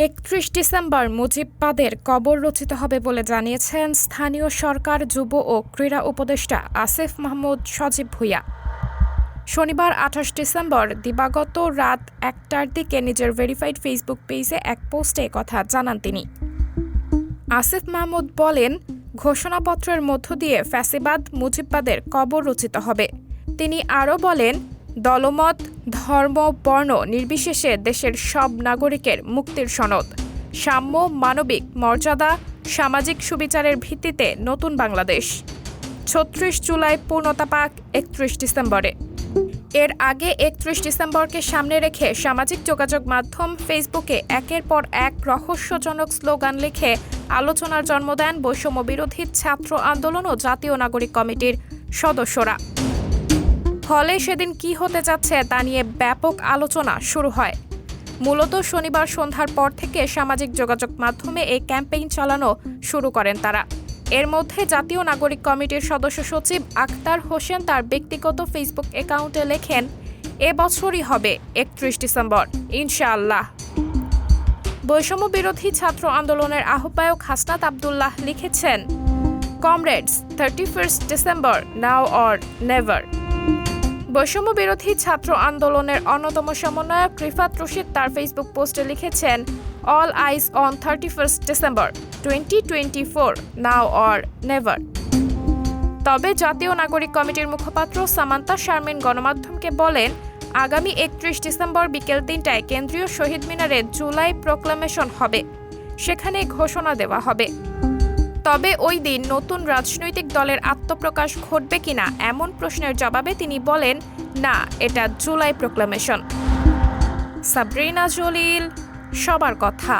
৩১ December মুজিববাদের কবর রচিত হবে বলে জানিয়েছেন স্থানীয় সরকার, যুব ও ক্রীড়া উপদেষ্টা আসিফ মাহমুদ সজীব ভূঁইয়া। শনিবার ২৮ ডিসেম্বর দিবাগত রাত ১টার দিকে নিজের ভেরিফাইড ফেসবুক পেজে এক পোস্টে কথা জানান তিনি। আসিফ মাহমুদ বলেন, ঘোষণাপত্রের মধ্য দিয়ে ফ্যাসিবাদ মুজিববাদের কবর রচিত হবে। তিনি আরও বলেন, দলমত, ধর্ম, বর্ণ নির্বিশেষে দেশের সব নাগরিকের মুক্তির সনদ, সাম্য, মানবিক মর্যাদা, সামাজিক সুবিচারের ভিত্তিতে নতুন বাংলাদেশ। ৩৬ জুলাই পূর্ণতা পাক ৩১ ডিসেম্বরে। এর আগে ৩১ ডিসেম্বরকে সামনে রেখে সামাজিক যোগাযোগ মাধ্যম ফেসবুকে একের পর এক রহস্যজনক স্লোগান লিখে আলোচনার জন্ম দেন বৈষম্য বিরোধী ছাত্র আন্দোলন ও জাতীয় নাগরিক কমিটির সদস্যরা। ফলে সেদিন কি হতে যাচ্ছে তা নিয়ে ব্যাপক আলোচনা শুরু হয়। মূলত শনিবার সন্ধ্যার পর থেকে সামাজিক যোগাযোগ মাধ্যমে এই ক্যাম্পেইন চালানো শুরু করেন তারা। এর মধ্যে জাতীয় নাগরিক কমিটির সদস্য সচিব আখতার হোসেন তার ব্যক্তিগত ফেসবুক অ্যাকাউন্টে লেখেন, এবছরই হবে ৩১ ডিসেম্বর ইনশাআল্লাহ। বৈষম্য বিরোধী ছাত্র আন্দোলনের আহ্বায়ক হাসনাত আবদুল্লাহ লিখেছেন, comrades, 31 December now or never. বৈষম্য বিরোধী ছাত্র আন্দোলনের অন্যতম সমন্বয়ক রিফাত রশিদ তার ফেসবুক পোস্টে লিখেছেন, all eyes on 31 December 2024 now or never. তবে জাতীয় নাগরিক কমিটির মুখপাত্র সামান্তা শারমিন গণমাধ্যমকে বলেন, আগামী ৩১ ডিসেম্বর বিকেল ৩টায় কেন্দ্রীয় শহীদ মিনারে জুলাই প্রোক্লামেশন হবে, সেখানে ঘোষণা দেওয়া হবে। তবে ওই দিন নতুন রাজনৈতিক দলের আত্মপ্রকাশ ঘটবে কিনা এমন প্রশ্নের জবাবে তিনি বলেন, না, এটা জুলাই প্রোক্লামেশন। সাবরিনা জলিল, সবার কথা।